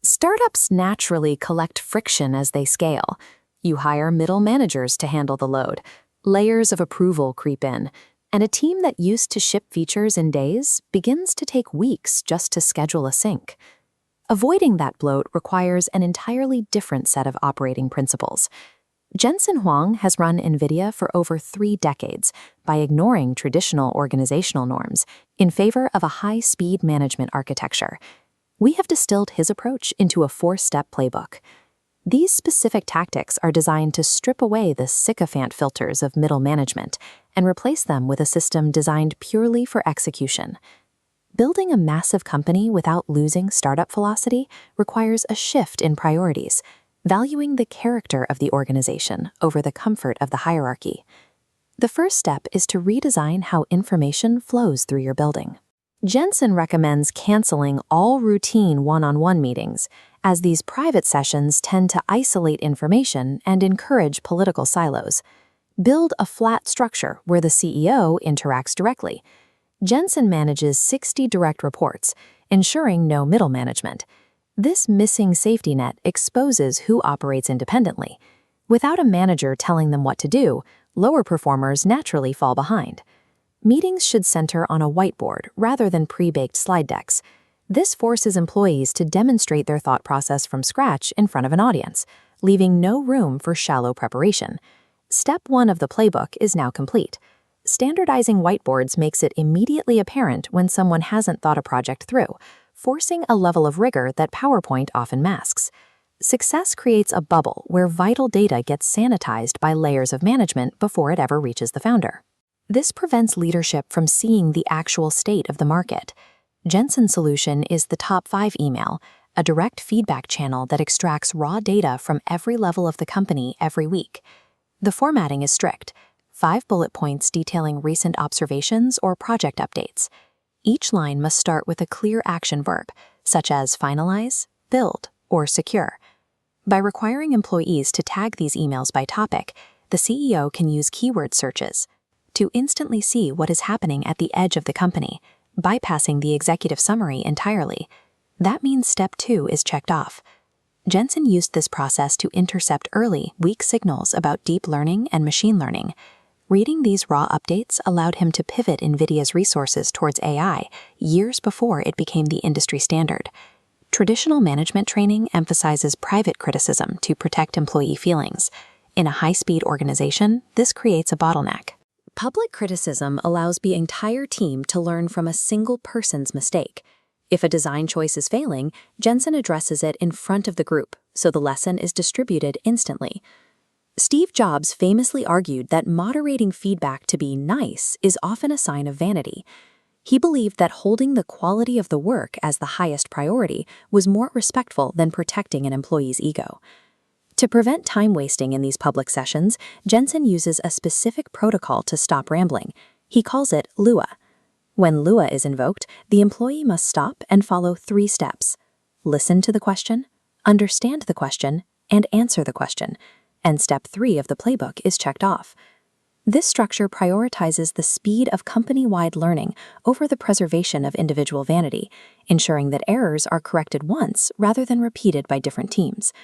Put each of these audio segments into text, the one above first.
Startups naturally collect friction as they scale. You hire middle managers to handle the load, layers of approval creep in, and a team that used to ship features in days begins to take weeks just to schedule a sync. Avoiding that bloat requires an entirely different set of operating principles. Jensen Huang has run NVIDIA for over 3 decades by ignoring traditional organizational norms in favor of a high-speed management architecture. We have distilled his approach into a 4-step playbook. These specific tactics are designed to strip away the sycophant filters of middle management and replace them with a system designed purely for execution. Building a massive company without losing startup velocity requires a shift in priorities, valuing the character of the organization over the comfort of the hierarchy. The first step is to redesign how information flows through your building. Jensen recommends canceling all routine one-on-one meetings, as these private sessions tend to isolate information and encourage political silos. Build a flat structure where the CEO interacts directly. Jensen manages 60 direct reports, ensuring no middle management. This missing safety net exposes who operates independently. Without a manager telling them what to do, lower performers naturally fall behind. Meetings should center on a whiteboard rather than pre-baked slide decks. This forces employees to demonstrate their thought process from scratch in front of an audience, leaving no room for shallow preparation. Step 1 of the playbook is now complete. Standardizing whiteboards makes it immediately apparent when someone hasn't thought a project through, forcing a level of rigor that PowerPoint often masks. Success creates a bubble where vital data gets sanitized by layers of management before it ever reaches the founder. This prevents leadership from seeing the actual state of the market. Jensen's solution is the top 5 email, a direct feedback channel that extracts raw data from every level of the company every week. The formatting is strict: 5 bullet points detailing recent observations or project updates. Each line must start with a clear action verb, such as finalize, build, or secure. By requiring employees to tag these emails by topic, the CEO can use keyword searches to instantly see what is happening at the edge of the company, bypassing the executive summary entirely. That means step 2 is checked off. Jensen used this process to intercept early, weak signals about deep learning and machine learning. Reading these raw updates allowed him to pivot NVIDIA's resources towards AI years before it became the industry standard. Traditional management training emphasizes private criticism to protect employee feelings. In a high-speed organization, this creates a bottleneck. Public criticism allows the entire team to learn from a single person's mistake. If a design choice is failing, Jensen addresses it in front of the group, so the lesson is distributed instantly. Steve Jobs famously argued that moderating feedback to be nice is often a sign of vanity. He believed that holding the quality of the work as the highest priority was more respectful than protecting an employee's ego. To prevent time wasting in these public sessions, Jensen uses a specific protocol to stop rambling. He calls it Lua. When Lua is invoked, the employee must stop and follow 3 steps: listen to the question, understand the question, and answer the question. And step 3 of the playbook is checked off. This structure prioritizes the speed of company-wide learning over the preservation of individual vanity, ensuring that errors are corrected once rather than repeated by different teams.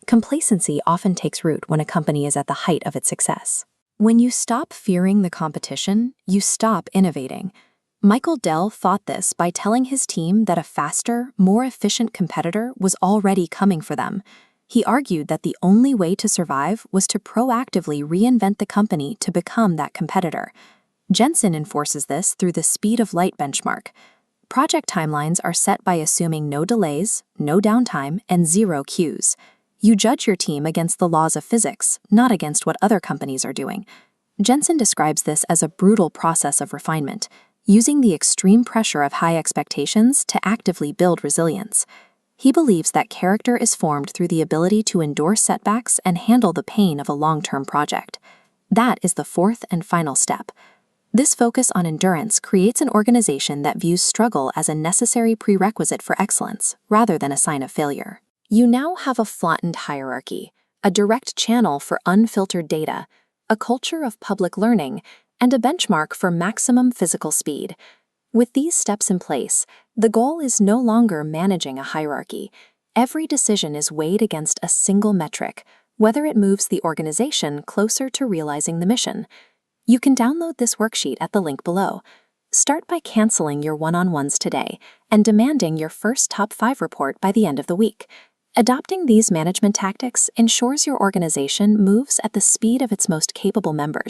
Complacency often takes root when a company is at the height of its success. When you stop fearing the competition, you stop innovating. Michael Dell thought this by telling his team that a faster, more efficient competitor was already coming for them. He argued that the only way to survive was to proactively reinvent the company to become that competitor. Jensen enforces this through the speed of light benchmark. Project timelines are set by assuming no delays, no downtime, and 0 queues. You judge your team against the laws of physics, not against what other companies are doing. Jensen describes this as a brutal process of refinement, using the extreme pressure of high expectations to actively build resilience. He believes that character is formed through the ability to endure setbacks and handle the pain of a long-term project. That is the 4th and final step. This focus on endurance creates an organization that views struggle as a necessary prerequisite for excellence, rather than a sign of failure. You now have a flattened hierarchy, a direct channel for unfiltered data, a culture of public learning, and a benchmark for maximum physical speed. With these steps in place, the goal is no longer managing a hierarchy. Every decision is weighed against a single metric, whether it moves the organization closer to realizing the mission. You can download this worksheet at the link below. Start by canceling your one-on-ones today and demanding your first top 5 report by the end of the week. Adopting these management tactics ensures your organization moves at the speed of its most capable members.